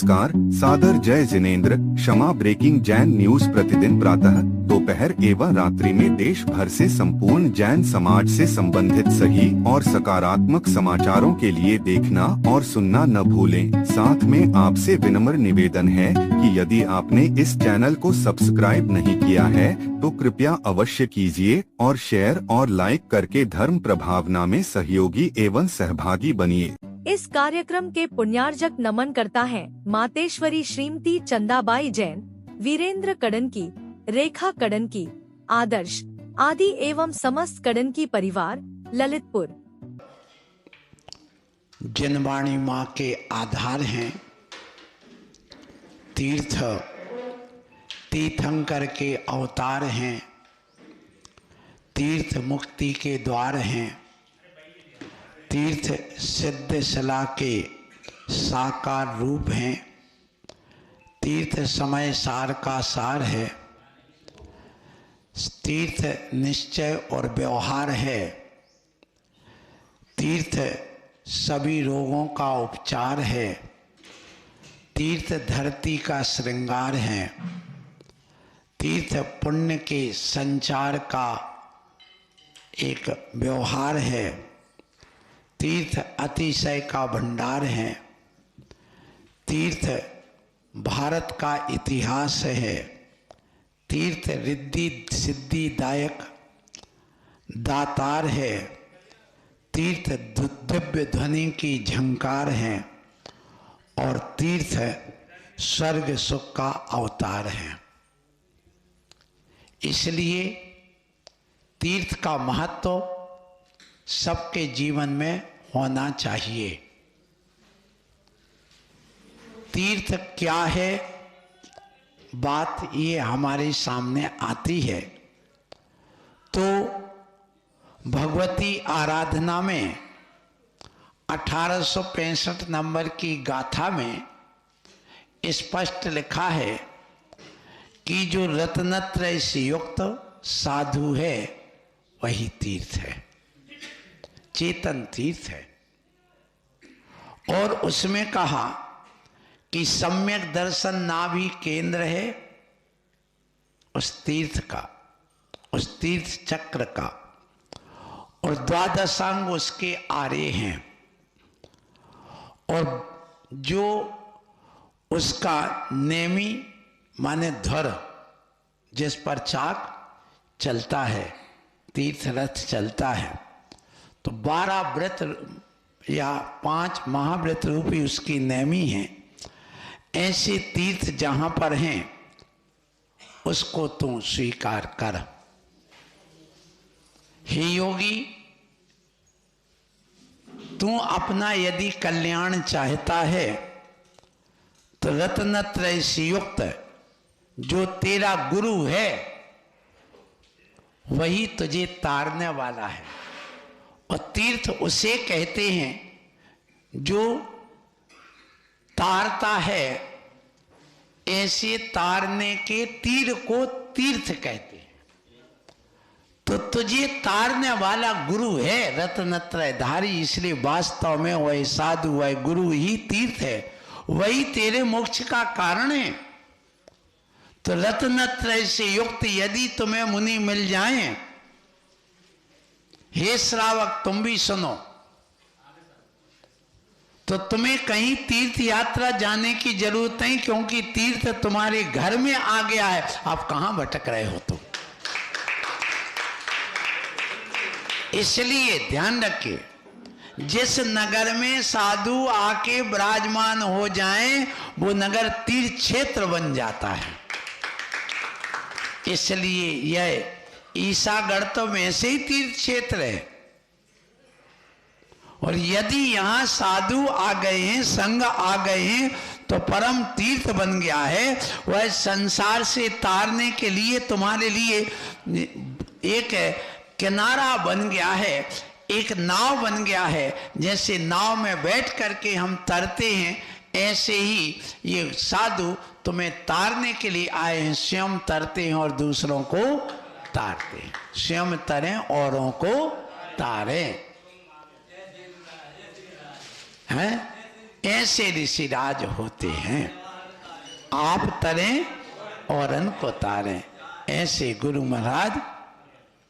नमस्कार, सादर जय जिनेंद्र। क्षमा ब्रेकिंग जैन न्यूज प्रतिदिन प्रातः, दोपहर एवं रात्रि में देश भर से संपूर्ण जैन समाज से संबंधित सही और सकारात्मक समाचारों के लिए देखना और सुनना न भूलें। साथ में आपसे विनम्र निवेदन है कि यदि आपने इस चैनल को सब्सक्राइब नहीं किया है तो कृपया अवश्य कीजिए और शेयर और लाइक करके धर्म प्रभावना में सहयोगी एवं सहभागी बनिए। इस कार्यक्रम के पुण्यार्जक नमन करता है मातेश्वरी श्रीमती चंदाबाई जैन, वीरेंद्र कड़नकी, रेखा कड़नकी, आदर्श आदि एवं समस्त कड़नकी परिवार, ललितपुर। जनवाणी माँ के आधार हैं। तीर्थंकर के अवतार हैं। तीर्थ मुक्ति के द्वार हैं। तीर्थ सिद्ध सला के साकार रूप हैं। तीर्थ समय सार का सार है। तीर्थ निश्चय और व्यवहार है। तीर्थ सभी रोगों का उपचार है। तीर्थ धरती का श्रृंगार है। तीर्थ पुण्य के संचार का एक व्यवहार है। तीर्थ अतिशय का भंडार है। तीर्थ भारत का इतिहास है। तीर्थ रिद्धि सिद्धिदायक दातार है। तीर्थ दिव्य ध्वनि की झंकार है और तीर्थ स्वर्ग सुख का अवतार है। इसलिए तीर्थ का महत्व सबके जीवन में होना चाहिए। तीर्थ क्या है, बात ये हमारे सामने आती है तो भगवती आराधना में 1865 नंबर की गाथा में स्पष्ट लिखा है कि जो रत्नत्रय से युक्त साधु है वही तीर्थ है, चेतन तीर्थ है। और उसमें कहा कि सम्यक दर्शन नाभि केंद्र है उस तीर्थ का, उस तीर्थ चक्र का, और द्वादशांग उसके आरे हैं। और जो उसका नेमी माने धर जिस पर चाक चलता है, तीर्थ रथ चलता है, तो 12 व्रत या 5 महाव्रत रूपी उसकी नेमी है। ऐसे तीर्थ जहां पर हैं उसको तू स्वीकार कर। हे योगी, तू अपना यदि कल्याण चाहता है तो रत्नत्रय से युक्त जो तेरा गुरु है वही तुझे तारने वाला है। और तीर्थ उसे कहते हैं जो तारता है। ऐसे तारने के तीर को तीर्थ कहते हैं। तो तुझे तारने वाला गुरु है रत्नत्रयधारी, इसलिए वास्तव में वही साधु, वही गुरु ही तीर्थ है, वही तेरे मोक्ष का कारण है। तो रत्नत्रय से युक्त यदि तुम्हें मुनि मिल जाएं, हे श्रावक तुम भी सुनो, तो तुम्हें कहीं तीर्थ यात्रा जाने की जरूरत नहीं, क्योंकि तीर्थ तुम्हारे घर में आ गया है। आप कहां भटक रहे हो? तो इसलिए ध्यान रखिए, जिस नगर में साधु आके विराजमान हो जाएं वो नगर तीर्थ क्षेत्र बन जाता है। इसलिए यह ईसागढ़ तो वैसे ही तीर्थ क्षेत्र है। और यदि यहां साधु आ गए हैं, संघ आ गए हैं, तो परम तीर्थ बन गया है। वह संसार से तारने के लिए तुम्हारे लिए एक किनारा बन गया है, एक नाव बन गया है। जैसे नाव में बैठ करके हम तरते हैं, ऐसे ही ये साधु तुम्हें तारने के लिए आए हैं। स्वयं तरते हैं और दूसरों को तारते हैं। स्वयं तरें औरों को तारें, हैं? ऐसे ऋषिराज होते हैं। आप तरें और उनको तारें, ऐसे गुरु महाराज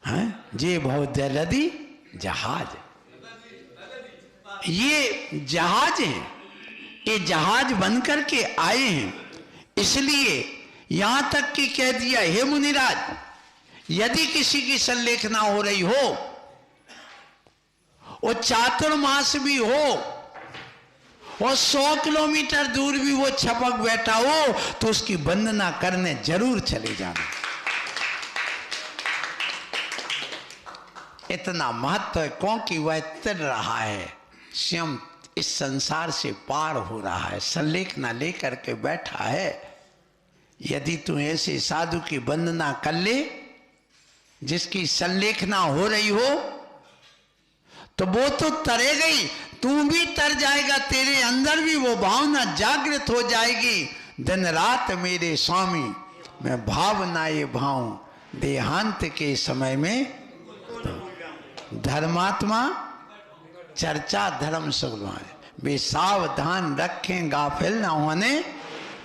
हैं। जे भव जलधि जहाज, ये जहाज हैं, ये जहाज बनकर के आए हैं। इसलिए यहां तक कि कह दिया, हे मुनिराज, यदि किसी की संलेखना हो रही हो, वो चातुर्मास भी हो और 100 किलोमीटर दूर भी वो छपक बैठा हो, तो उसकी वंदना करने जरूर चले जाना। इतना महत्व है, क्योंकि वह तिर रहा है, स्वयं इस संसार से पार हो रहा है, संलेखना लेकर के बैठा है। यदि तू ऐसे साधु की वंदना कर ले जिसकी संलेखना हो रही हो, तो वो तो तरेगा ही, तू भी तर जाएगा, तेरे अंदर भी वो भावना जागृत हो जाएगी। दिन रात मेरे स्वामी मैं भावना ये भाऊं, देहांत के समय में धर्मात्मा चर्चा धर्म सुगमाए, वे सावधान रखें गाफिल न होने,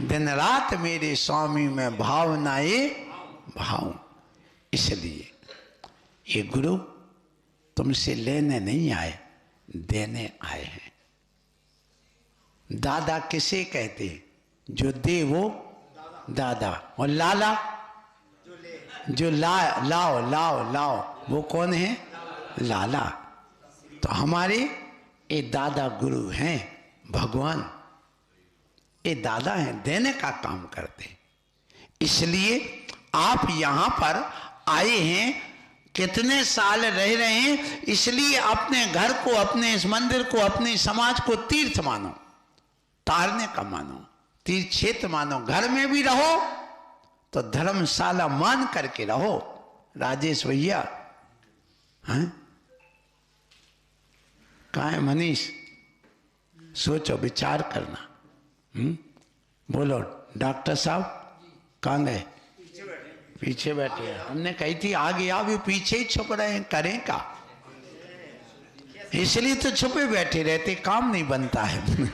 दिन रात मेरे स्वामी में भावनाए भाऊं। इसलिए ये गुरु तुमसे लेने नहीं आए, देने आए हैं। दादा किसे कहते? जो दे वो दादा, और लाला जो लाओ लाओ लाओ, वो कौन है? लाला। तो हमारे ये दादा गुरु हैं, भगवान ये दादा हैं, देने का काम करते। इसलिए आप यहां पर आए हैं, कितने साल रह रहे हैं, इसलिए अपने घर को, अपने इस मंदिर को, अपने समाज को तीर्थ मानो, तारने का मानो, तीर्थ क्षेत्र मानो। घर में भी रहो तो धर्मशाला मान करके रहो। राजेश भैया हैं, कहाँ है मनीष? सोचो, विचार करना। बोलो डॉक्टर साहब कहाँ गए? पीछे बैठे हैं। हमने कही थी आगे आओ, भी पीछे ही छुप रहे हैं, करें का? इसलिए तो छुपे बैठे रहते, काम नहीं बनता है।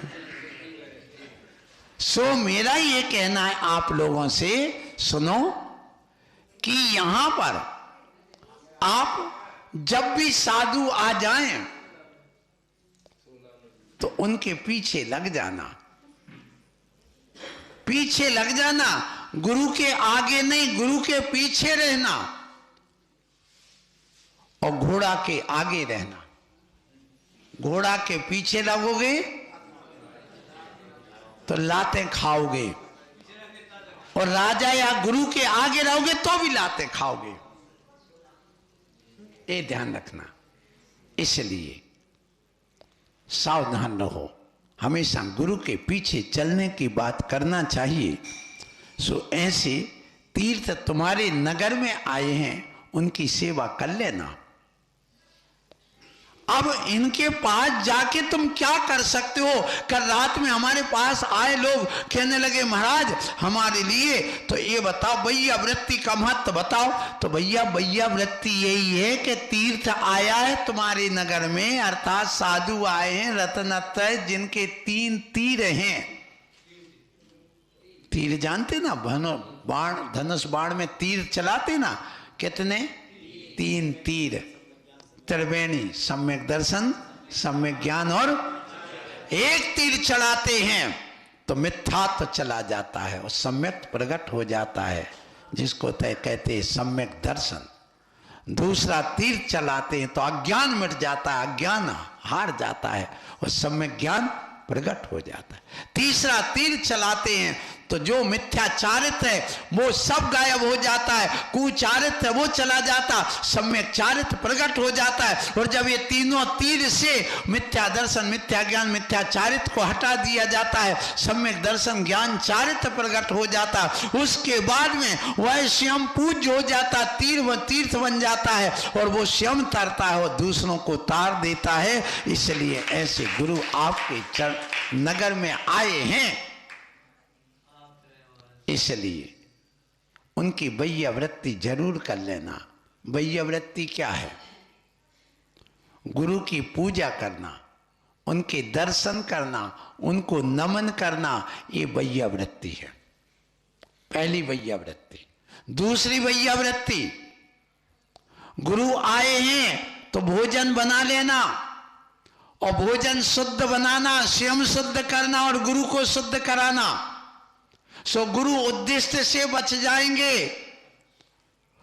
सो मेरा ये कहना है आप लोगों से, सुनो कि यहां पर आप जब भी साधु आ जाएं तो उनके पीछे लग जाना, पीछे लग जाना, गुरु के आगे नहीं, गुरु के पीछे रहना और घोड़ा के आगे रहना। घोड़ा के पीछे लगोगे तो लातें खाओगे, और राजा या गुरु के आगे रहोगे तो भी लातें खाओगे। ये ध्यान रखना। इसलिए सावधान रहो, हमेशा गुरु के पीछे चलने की बात करना चाहिए। सो ऐसे तीर्थ तुम्हारे नगर में आए हैं, उनकी सेवा कर लेना। अब इनके पास जाके तुम क्या कर सकते हो? कल रात में हमारे पास आए लोग, कहने लगे महाराज हमारे लिए तो ये बताओ, भैया वृत्ति का महत्व बताओ। तो भैया वृत्ति यही है कि तीर्थ आया है तुम्हारे नगर में, अर्थात साधु आए हैं रत्नत्रय, जिनके 3 तीर हैं। तीर जानते ना, बाण, धनुष बाण में तीर चलाते ना, कितने? 3 तीर। त्रिवेणी, सम्यक दर्शन, सम्यक ज्ञान, और एक तीर चलाते हैं तो मिथ्या तो चला जाता है और सम्यक प्रकट हो जाता है, जिसको कहते हैं सम्यक दर्शन। दूसरा तीर चलाते हैं तो अज्ञान मिट जाता है, अज्ञान हार जाता है और सम्यक ज्ञान प्रकट हो जाता है। तीसरा तीर चलाते हैं तो जो मिथ्याचारित है वो सब गायब हो जाता है, कुचारित है वो चला जाता, सम्यक चारित प्रकट हो जाता है। और जब ये तीनों तीर से मिथ्या दर्शन, मिथ्या ज्ञान, मिथ्याचारित को हटा दिया जाता है, सम्यक दर्शन ज्ञान चारित प्रकट हो जाता, उसके बाद में वह स्वयं पूज्य हो जाता, तीर व तीर्थ बन जाता है और वो स्वयं तरता है और दूसरों को तार देता है। इसलिए ऐसे गुरु आपके नगर में आए हैं, इसलिए उनकी वैयावृत्ति जरूर कर लेना। वैयावृत्ति क्या है? गुरु की पूजा करना, उनके दर्शन करना, उनको नमन करना, ये वैयावृत्ति है। पहली वैयावृत्ति। दूसरी वैयावृत्ति, गुरु आए हैं तो भोजन बना लेना, और भोजन शुद्ध बनाना, स्वयं शुद्ध करना और गुरु को शुद्ध कराना। सो गुरु उद्दिष्ट से बच जाएंगे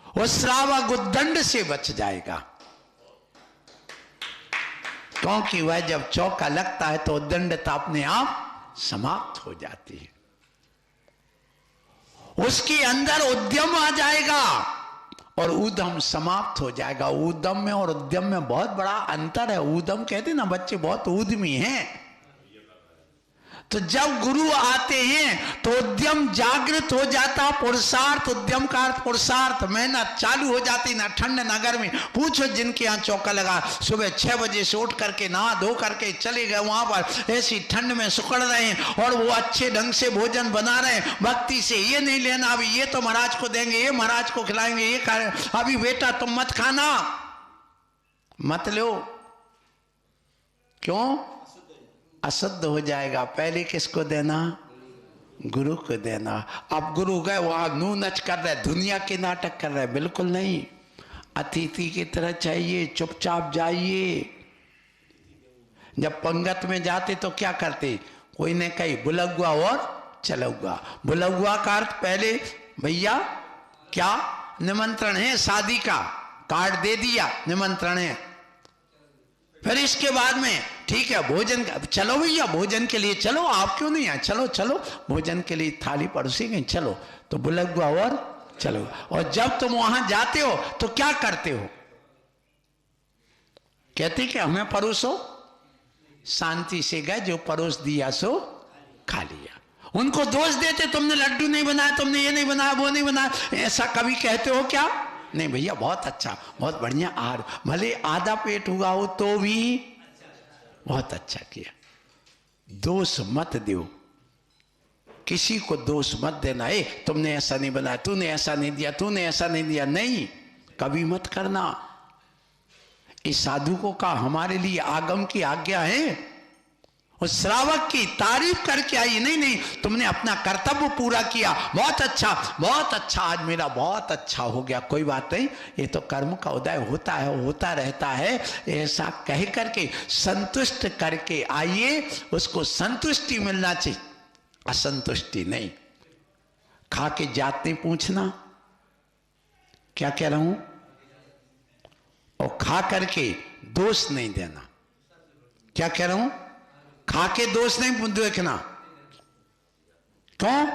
और श्रावक उद्दंड से बच जाएगा, क्योंकि वह जब चौका लगता है तो उद्दंडता अपने आप समाप्त हो जाती है, उसके अंदर उद्यम आ जाएगा और ऊधम समाप्त हो जाएगा। ऊधम में और उद्यम में बहुत बड़ा अंतर है। ऊधम कहते ना बच्चे बहुत ऊधमी हैं, तो जब गुरु आते हैं तो उद्यम जागृत हो जाता, पुरुषार्थ, उद्यम का अर्थ पुरुषार्थ, मेहनत चालू हो जाती, ना ठंड ना गर्मी। पूछो जिनके यहाँ चौका लगा, सुबह 6 बजे से उठ करके नहा धो करके चले गए वहां पर, ऐसी ठंड में सुकड़ रहे हैं और वो अच्छे ढंग से भोजन बना रहे हैं, भक्ति से। ये नहीं लेना अभी, ये तो महाराज को देंगे, ये महाराज को खिलाएंगे, ये अभी बेटा तुम मत खाना, मत लो। क्यों? अशुद्ध हो जाएगा। पहले किसको देना? गुरु को देना। अब गुरु गए वहां नू नच कर रहे, दुनिया के नाटक कर रहे, बिल्कुल नहीं। अतिथि की तरह चाहिए, चुपचाप जाइए। जब पंगत में जाते तो क्या करते? कोई ने कही बुलगुआ और चलौआ। बुलगुआ का अर्थ पहले भैया क्या निमंत्रण है, शादी का कार्ड दे दिया, निमंत्रण है। फिर इसके बाद में ठीक है भोजन, चलो भैया भोजन के लिए चलो, आप क्यों नहीं आए, चलो चलो भोजन के लिए थाली परोसी गई, चलो। तो बुलगुआ और चलो। और जब तुम वहां जाते हो तो क्या करते हो? कहते कि हमें परोसो, शांति से गए, जो परोस दिया सो खा लिया। उनको दोष देते, तुमने लड्डू नहीं बनाया, तुमने ये नहीं बनाया, वो नहीं बनाया, ऐसा कभी कहते हो क्या? नहीं भैया बहुत अच्छा, बहुत बढ़िया आहार, भले आधा पेट हुआ हो तो भी बहुत अच्छा किया। दोष मत दो, किसी को दोष मत देना। तुमने ऐसा नहीं बनाया, तूने ऐसा नहीं दिया, तूने ऐसा नहीं दिया, नहीं, कभी मत करना। इस साधु को का हमारे लिए आगम की आज्ञा है। उस श्रावक की तारीफ करके आई, नहीं नहीं तुमने अपना कर्तव्य पूरा किया, बहुत अच्छा, बहुत अच्छा, आज मेरा बहुत अच्छा हो गया, कोई बात नहीं, ये तो कर्म का उदय होता है, होता रहता है, ऐसा कह करके संतुष्ट करके आइए। उसको संतुष्टि मिलना चाहिए, असंतुष्टि नहीं। खा के जात नहीं पूछना, क्या कह रहा हूं, और खा करके दोष नहीं देना। क्या कह रहा हूं? खा के दोष नहीं देखना। क्यों?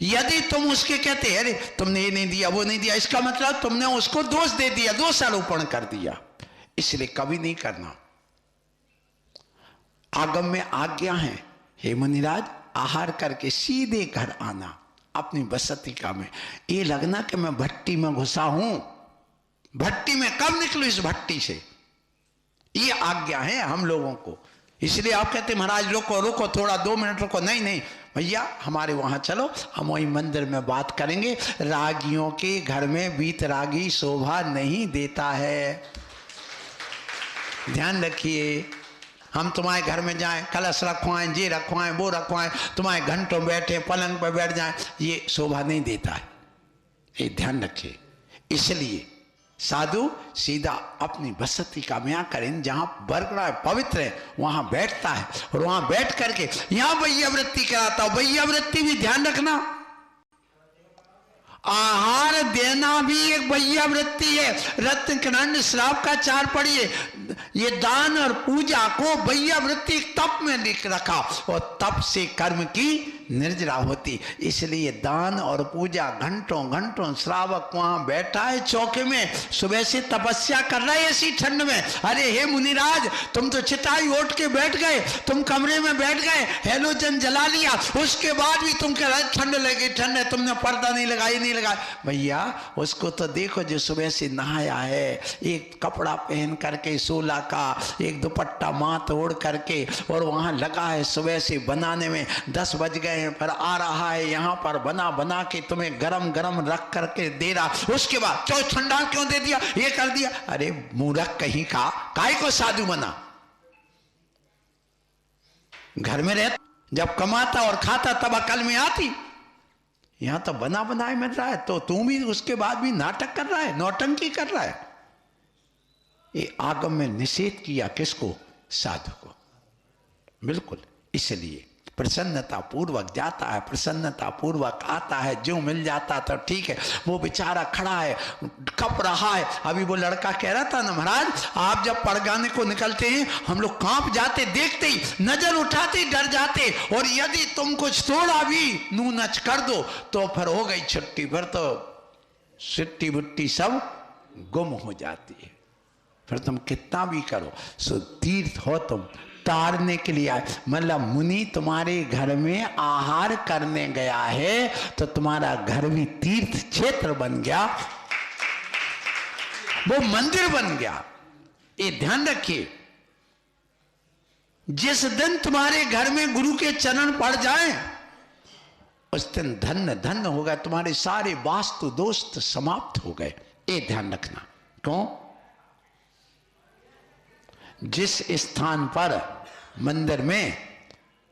यदि तुम उसके कहते अरे तुमने ये नहीं दिया, वो नहीं दिया, इसका मतलब तुमने उसको दोष दे दिया, दोषारोपण कर दिया। इसलिए कभी नहीं करना। आगम में आज्ञा है, हे मुनिराज आहार करके सीधे घर आना, अपनी बसतिका में। ये लगना कि मैं भट्टी में घुसा हूं, भट्टी में कब निकलूं इस भट्टी से, ये आज्ञा है हम लोगों को। इसलिए आप कहते महाराज रुको रुको थोड़ा, 2 मिनट रुको, नहीं नहीं भैया हमारे वहां चलो, हम वही मंदिर में बात करेंगे। रागियों के घर में वीतरागी शोभा नहीं देता है, ध्यान रखिए। हम तुम्हारे घर में जाएं, कलश रखवाएं, ये रखवाएं, वो रखवाएं, तुम्हारे घंटों बैठे पलंग पर बैठ जाएं, ये शोभा नहीं देता है, ये ध्यान रखिए। इसलिए साधु सीधा अपनी बसतिका में आकर जहां बरकड़ा है, पवित्र है, वहां बैठता है और वहां बैठ करके यहां वैयावृत्ति कराता हूं। वैयावृत्ति भी ध्यान रखना, आहार देना भी एक वैयावृत्ति है। रत्नखंड श्राव का 4 पढ़िए, ये दान और पूजा को वैयावृत्ति तप में लिख रखा, और तप से कर्म की निर्जरा होती। इसलिए दान और पूजा घंटों घंटों श्रावक वहां बैठा है चौके में, सुबह से तपस्या कर रहा है ऐसी ठंड में। अरे हे मुनिराज तुम तो चिताई ओढ़ के बैठ गए, तुम कमरे में बैठ गए, हेलोजन जला लिया, उसके बाद भी तुम कह रहे ठंड लगी, ठंड है, तुमने पर्दा नहीं लगाई, नहीं लगाया। भैया उसको तो देखो जो सुबह से नहाया है, एक कपड़ा पहन करके 16 का, एक दुपट्टा माथ ओढ़ करके, और वहां लगा है सुबह से बनाने में। 10 बज गए पर आ रहा है यहां पर बना बना के तुम्हें गरम गरम रख करके दे रहा। उसके बाद क्यों ठंडा क्यों दे दिया, ये कर दिया। अरे मूर्ख कहीं का, काय को साधु बना। घर में रहता, जब कमाता और खाता तब अकल में आती। यहां तो बना बनाए मिल रहा है, तो तू भी उसके बाद भी नाटक कर रहा है, नौटंकी कर रहा है। ये आगम में निषेध किया किसको? साधु को। बिल्कुल, इसलिए प्रसन्नता पूर्वक जाता है, प्रसन्नता पूर्वक आता है, जो मिल जाता तो ठीक है। वो बेचारा खड़ा है, कप रहा है। अभी वो लड़का कह रहा था ना, महाराज आप जब पड़गाने को निकलते हैं हम लोग कांप जाते, देखते ही नजर उठाते डर जाते, और यदि तुम कुछ थोड़ा भी नू नच कर दो तो फिर हो गई छुट्टी, फिर तो सिट्टी बुट्टी सब गुम हो जाती है। फिर तुम कितना भी करो। सो तीर्थ हो तुम, तारने के लिए आए। मतलब मुनि तुम्हारे घर में आहार करने गया है तो तुम्हारा घर भी तीर्थ क्षेत्र बन गया, वो मंदिर बन गया। ये ध्यान रखिए, जिस दिन तुम्हारे घर में गुरु के चरण पड़ जाएं उस दिन धन्य धन्य हो गए, तुम्हारे सारे वास्तु दोष समाप्त हो गए। ये ध्यान रखना। क्यों? जिस स्थान पर मंदिर में,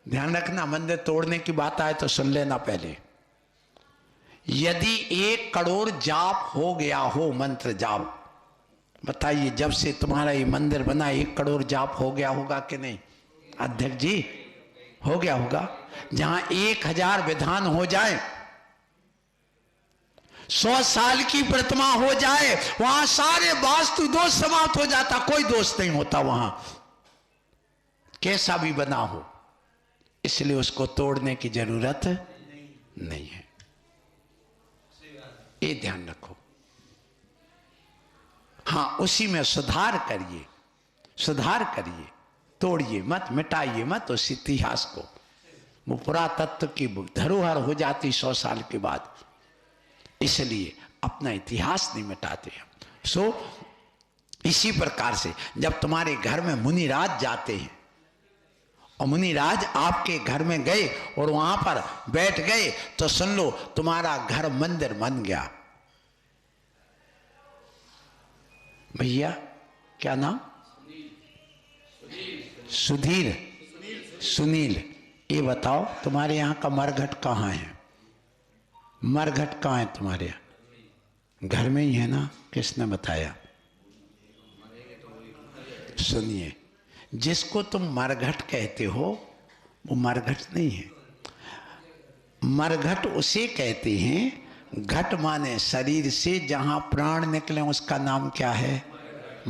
ध्यान रखना, मंदिर तोड़ने की बात आए तो सुन लेना पहले। यदि 1 करोड़ जाप हो गया हो, मंत्र जाप, बताइए जब से तुम्हारा ये मंदिर बना 1 करोड़ जाप हो गया होगा कि नहीं? अध्यक्ष जी हो गया होगा। जहां 1000 विधान हो जाए, 100 साल की प्रतिमा हो जाए, वहां सारे वास्तु दोष समाप्त हो जाता, कोई दोष नहीं होता वहां, कैसा भी बना हो। इसलिए उसको तोड़ने की जरूरत नहीं है। ये ध्यान रखो। हाँ, उसी में सुधार करिए, सुधार करिए, तोड़िए मत, मिटाइए मत उस इतिहास को। वो पुरातत्व की धरोहर हो जाती 100 साल के बाद। इसलिए अपना इतिहास नहीं मिटाते हम। सो इसी प्रकार से जब तुम्हारे घर में मुनिराज जाते हैं, और मुनिराज आपके घर में गए और वहां पर बैठ गए, तो सुन लो तुम्हारा घर मंदिर बन गया। भैया क्या नाम? सुधीर, सुनील, ये बताओ तुम्हारे यहाँ का मरघट कहाँ है? मरघट कहाँ है तुम्हारे यहाँ? घर में ही है ना? किसने बताया? सुनिए, जिसको तुम मरघट कहते हो वो मरघट नहीं है। मरघट उसे कहते हैं, घट माने शरीर से जहां प्राण निकले उसका नाम क्या है?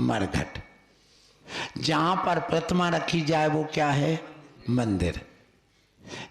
मरघट। जहां पर प्रतिमा रखी जाए वो क्या है? मंदिर।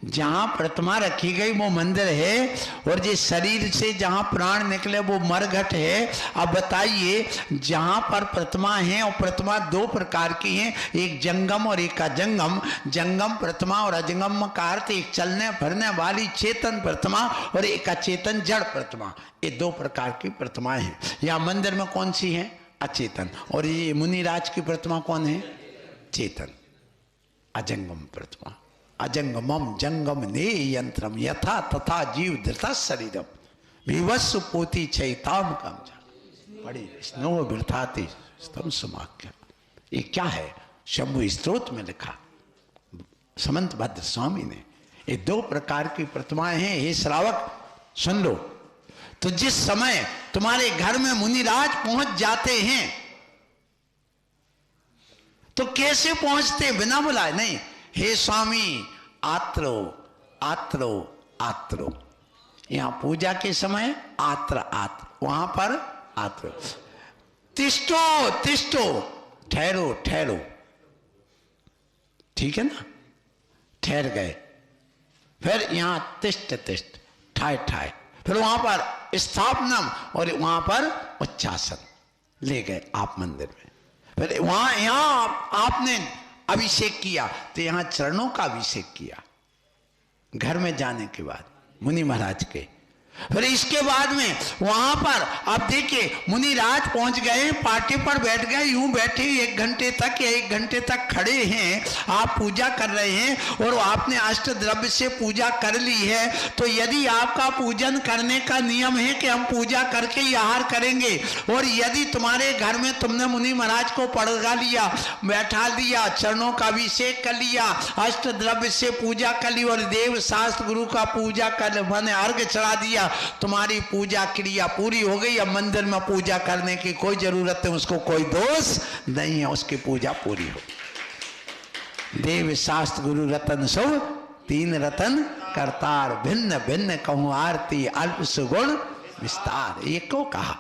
जहां प्रतिमा रखी गई वो मंदिर है, और जिस शरीर से जहां प्राण निकले वो मरघट है। अब बताइए, जहां पर प्रतिमा है, और प्रतिमा 2 प्रकार की हैं, एक जंगम और एक अजंगम। जंगम प्रतिमा और अजंगम का अर्थ एक चलने फिरने वाली चेतन प्रतिमा और एक अचेतन जड़ प्रतिमा। ये 2 प्रकार की प्रतिमाएं हैं। यहाँ मंदिर में कौन सी है? अचेतन। और ये मुनिराज की प्रतिमा कौन है? चेतन, अजंगम प्रतिमा। अजंगमम जंगम ने यंत्रम यथा तथा जीव धृता शरीरम विवस्व पोती चैताम कम बड़ी स्नो वृथाति स्तम समाख्या। ये क्या है? शंभु स्त्रोत में लिखा समंत भद्र स्वामी ने। ये 2 प्रकार की प्रतिमाएं हैं। हे श्रावक सुन लो, तो जिस समय तुम्हारे घर में मुनिराज पहुंच जाते हैं तो कैसे पहुंचते? बिना बुलाए नहीं। हे स्वामी आत्रो आत्रो आत्रो। यहां पूजा के समय आत्र आत्र, वहां पर आत्रो। तिष्ठो तिष्ठो, ठहरो ठहरो, ठीक है ना? ठहर गए। फिर यहां तिष्ठ तिष्ठ, ठाए ठाए। फिर वहां पर स्थापनम, और वहां पर उच्चासन ले गए आप मंदिर में। फिर वहां यहां आपने अभिषेक किया तो यहां चरणों का अभिषेक किया घर में जाने के बाद मुनि महाराज के। फिर इसके बाद में वहां पर अब देखिए मुनिराज पहुंच गए, पार्टी पर बैठ गए, यूं बैठे 1 घंटे तक या 1 घंटे तक खड़े हैं, आप पूजा कर रहे हैं और आपने अष्ट द्रव्य से पूजा कर ली है। तो यदि आपका पूजन करने का नियम है कि हम पूजा करके ही आहार करेंगे, और यदि तुम्हारे घर में तुमने मुनि महाराज को पड़गा लिया, बैठा दिया, चरणों का अभिषेक कर लिया, अष्ट द्रव्य से पूजा कर ली और देव शास्त्र गुरु का पूजा कर मैंने अर्घ चढ़ा दिया, तुम्हारी पूजा क्रिया पूरी हो गई। अब मंदिर में पूजा करने की कोई जरूरत है, उसको कोई दोष नहीं है, उसकी पूजा पूरी हो। देव शास्त्र गुरु रतन सो 3 रतन करतार, भिन्न भिन्न कहूं आरती अल्प सुगुण विस्तार। ये क्यों कहा?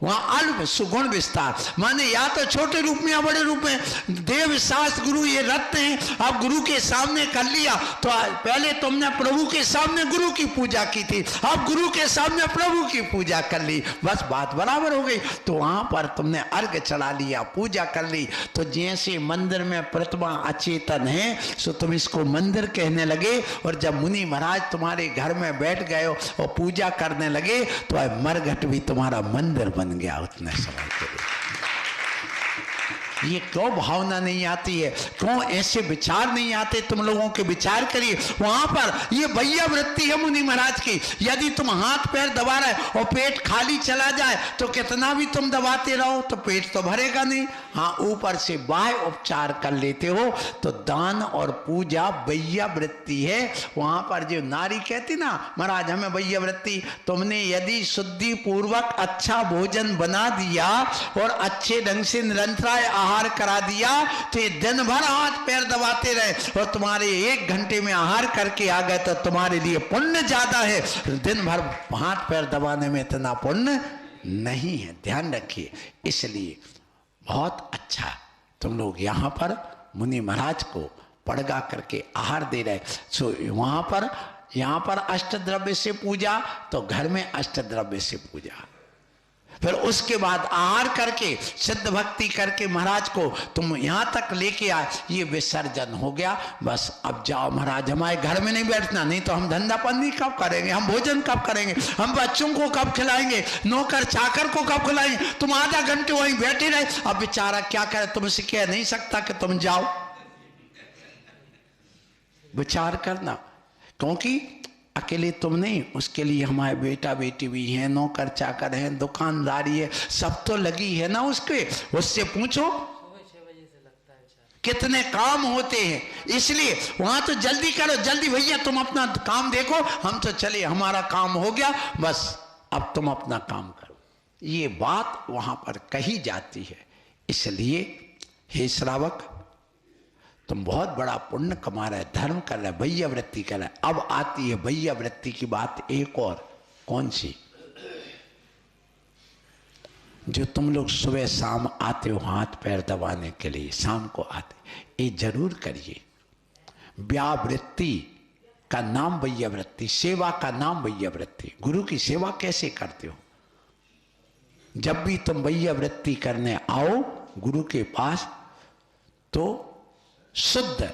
वहां अल्प सुगुण विस्तार माने या तो छोटे रूप में या बड़े रूप में। देव शास्त्र गुरु ये रत्न है, अब गुरु के सामने कर लिया तो पहले तुमने प्रभु के सामने गुरु की पूजा की थी, अब गुरु के सामने प्रभु की पूजा कर ली, बस बात बराबर हो गई। तो वहां पर तुमने अर्घ चढ़ा लिया, पूजा कर ली। तो जैसे मंदिर में प्रतिमा अचेतन है सो तुम इसको मंदिर कहने लगे, और जब मुनि महाराज तुम्हारे घर में बैठ गए और पूजा करने लगे तो मरघट भी तुम्हारा मंदिर बन गया उतने समय के लिए। ये क्यों भावना नहीं आती है, क्यों ऐसे विचार नहीं आते तुम लोगों के? विचार करिए। वहां पर ये भैया वृत्ति है मुनि महाराज की, यदि तुम हाथ पैर दबा रहे और पेट खाली चला जाए तो कितना भी तुम दबाते रहो तो पेट तो भरेगा नहीं। हाँ, ऊपर से बाह्य उपचार कर लेते हो तो दान और पूजा भैया वृत्ति है। वहां पर जो नारी कहती ना महाराज हमें भैया वृत्ति, तुमने यदि शुद्धि पूर्वक अच्छा भोजन बना दिया और अच्छे ढंग से निरंतर आहार करा दिया तो ये दिन भर हाथ पैर दबाते रहे और तुम्हारे 1 घंटे में आहार करके आ गए तो तुम्हारे लिए पुण्य ज्यादा है। दिन भर हाथ पैर दबाने में इतना पुण्य नहीं है, ध्यान रखिए। इसलिए बहुत अच्छा तुम लोग यहाँ पर मुनि महाराज को पड़गा करके आहार दे रहे। सो वहां पर यहाँ पर अष्ट द्रव्य से पूजा तो घर में अष्ट द्रव्य से पूजा, फिर उसके बाद आहार करके सिद्ध भक्ति करके महाराज को तुम यहां तक लेके आए, ये विसर्जन हो गया। बस अब जाओ महाराज, हमारे घर में नहीं बैठना, नहीं तो हम धंधा पानी कब करेंगे, हम भोजन कब करेंगे, हम बच्चों को कब खिलाएंगे, नौकर चाकर को कब खिलाएंगे, तुम आधा घंटे वहीं बैठे रहे। अब बेचारा क्या करे, तुमसे कह नहीं सकता कि तुम जाओ। विचार करना, क्योंकि अकेले तुम नहीं, उसके लिए हमारे बेटा बेटी भी हैं, नौकर चाकर हैं, दुकानदारी है, सब तो लगी है ना उसके। उससे पूछो कितने काम होते हैं। इसलिए वहां तो जल्दी करो, जल्दी भैया तुम अपना काम देखो, हम तो चले, हमारा काम हो गया, बस अब तुम अपना काम करो। ये बात वहां पर कही जाती है। इसलिए हे श्रावक, तुम बहुत बड़ा पुण्य कमा रहे, धर्म कर रहे, भैया वृत्ति कर रहे। अब आती है भैया वृत्ति की बात एक और, कौन सी? जो तुम लोग सुबह शाम आते हो हाथ पैर दबाने के लिए, शाम को आते, ये जरूर करिए। व्यावृत्ति का नाम भैया वृत्ति, सेवा का नाम भैया वृत्ति। गुरु की सेवा कैसे करते हो? जब भी तुम भैया वृत्ति करने आओ गुरु के पास तो शुद्ध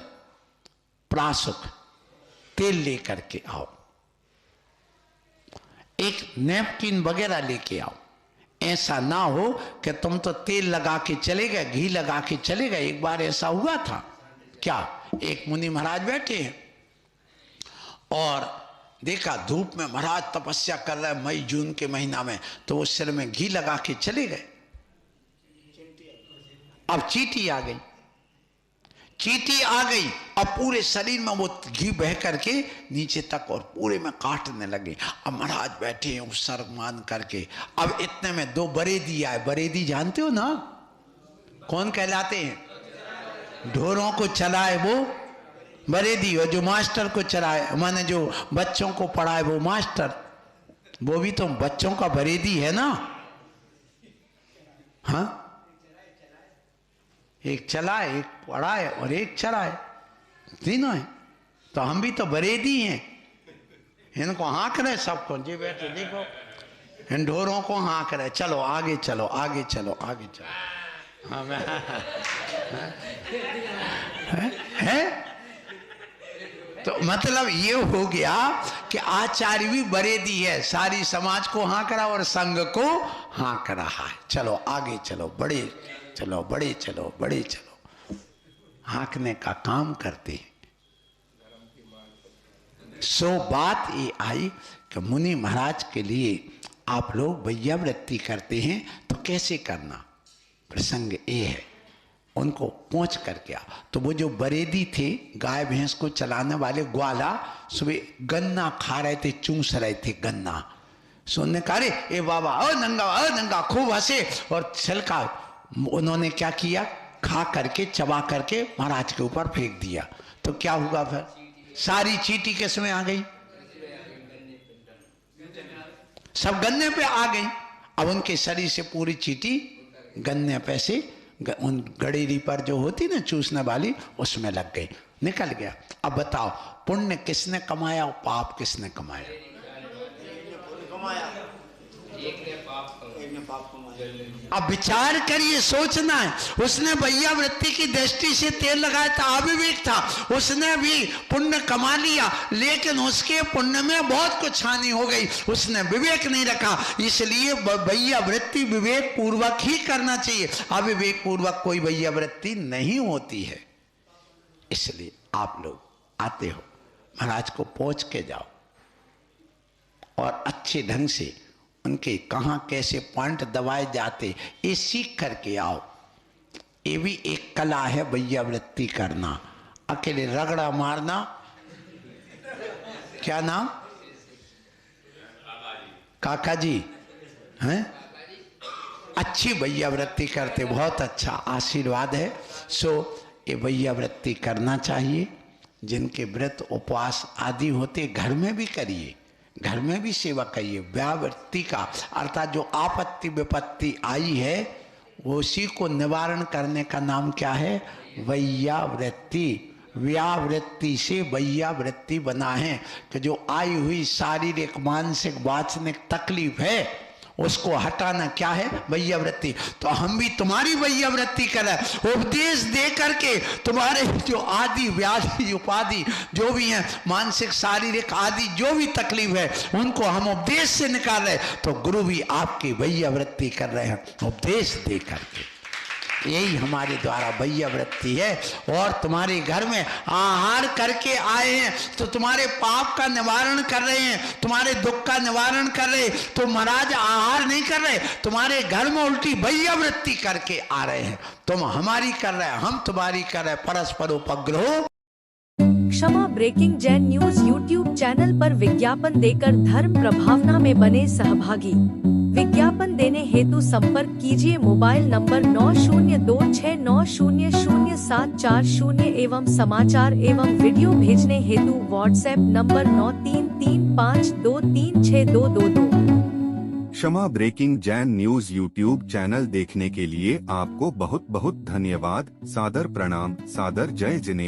प्रासुक तेल लेकर के आओ, एक नैपकिन वगैरह लेके आओ। ऐसा ना हो कि तुम तो तेल लगा के चले गए, घी लगा के चले गए। एक बार ऐसा हुआ था क्या, एक मुनि महाराज बैठे हैं और देखा धूप में महाराज तपस्या कर रहे हैं, मई जून के महीना में, तो वो सिर में घी लगा के चले गए। अब चींटी आ गई, चींटी आ गई, अब पूरे शरीर में वो घी बह करके नीचे तक और पूरे में काटने लगे। अब महाराज बैठे हैं सर मान करके। अब इतने में 2 बरेदी आए। बरेदी जानते हो ना कौन कहलाते हैं? ढोरों को चलाए वो बरेदी, और जो मास्टर को चलाए माने जो बच्चों को पढ़ाए वो मास्टर, वो भी तो बच्चों का बरेदी है ना। हाँ, एक चलाए, एक पढ़ाए और एक चलाए, तीनों है। तो हम भी तो बरेदी हैं। इनको हाँक रहे सबको, जी बैठे देखो, इन ढोरों को हाँक रहे, चलो आगे चलो, आगे चलो, आगे चलो। हाँ, है? तो मतलब ये हो गया कि आचार्य भी बरेदी है, सारी समाज को हाँक रहा और संघ को हाँक रहा है। चलो आगे चलो, बड़े चलो, बड़े चलो, बड़े चलो, हाँकने का काम करते हैं। सो बात ये आई कि मुनि महाराज के लिए आप लोग वैयावृत्ति करते हैं तो कैसे करना, प्रसंग ये है। उनको पहुंच करके आओ। तो वो जो बरेदी थे, गाय भैंस को चलाने वाले ग्वाला, सुबह गन्ना खा रहे थे, चूस रहे थे गन्ना। सुनने का रे ए बाबा ओ नंगा खूब हंसे और छलका। उन्होंने क्या किया, खा करके चबा करके महाराज के ऊपर फेंक दिया। तो क्या हुआ फिर, सारी चींटी किसमें आ गई, सब गन्ने पे आ गई। अब उनके शरीर से पूरी चींटी गन्ने पे से उन गड़ेरी पर जो होती ना चूसने वाली, उसमें लग गई, निकल गया। अब बताओ पुण्य किसने कमाया और पाप किसने कमाया? अब विचार करिए, सोचना है। उसने वैयावृत्ति की दृष्टि से तेल लगाया था, अविवेक था, उसने भी पुण्य कमा लिया, लेकिन उसके पुण्य में बहुत कुछ हानि हो गई, उसने विवेक नहीं रखा। इसलिए वैयावृत्ति विवेक पूर्वक ही करना चाहिए, अविवेक पूर्वक कोई वैयावृत्ति नहीं होती है। इसलिए आप लोग आते हो, महाराज को पहुंच के जाओ और अच्छे ढंग से उनके कहाँ कैसे पॉइंट दबाए जाते ये सीख करके आओ। ये भी एक कला है वैयावृत्ति करना। अकेले रगड़ा मारना, क्या नाम, काका जी हैं, अच्छी वैयावृत्ति करते, बहुत अच्छा, आशीर्वाद है। सो ये वैयावृत्ति करना चाहिए। जिनके व्रत उपवास आदि होते घर में भी करिए, घर में भी सेवा करिए। व्यावृत्ति का अर्थात जो आपत्ति विपत्ति आई है उसी को निवारण करने का नाम क्या है, वैयावृत्ति। व्यावृत्ति से वैयावृत्ति बना है कि जो आई हुई शारीरिक मानसिक वाचनिक तकलीफ है उसको हटाना क्या है, वैयावृत्ति। तो हम भी तुम्हारी वैयावृत्ति करें, उपदेश दे करके तुम्हारे जो आदि व्याधि उपाधि जो भी है, मानसिक शारीरिक आदि जो भी तकलीफ है, उनको हम उपदेश से निकाल रहे। तो गुरु भी आपकी वैयावृत्ति कर रहे हैं उपदेश दे करके। यही हमारे द्वारा वैयावृत्ति है। और तुम्हारे घर में आहार करके आए हैं तो तुम्हारे पाप का निवारण कर रहे हैं, तुम्हारे दुख का निवारण कर रहे। तो महाराज आहार नहीं कर रहे, तुम्हारे घर में उल्टी वैयावृत्ति करके आ रहे हैं। तुम हमारी कर रहे हैं, हम तुम्हारी कर रहे हैं, परस्पर उपग्रह। Kshama breaking Jain news YouTube channel पर विज्ञापन देकर धर्म प्रभावना में बने सहभागी। विज्ञापन देने हेतु संपर्क कीजिए मोबाइल नंबर 9026900740 एवं समाचार एवं वीडियो भेजने हेतु WhatsApp number 9335236222। Kshama breaking Jain news YouTube channel देखने के लिए आपको बहुत बहुत धन्यवाद। सादर प्रणाम, सादर जय जिनेंद्र।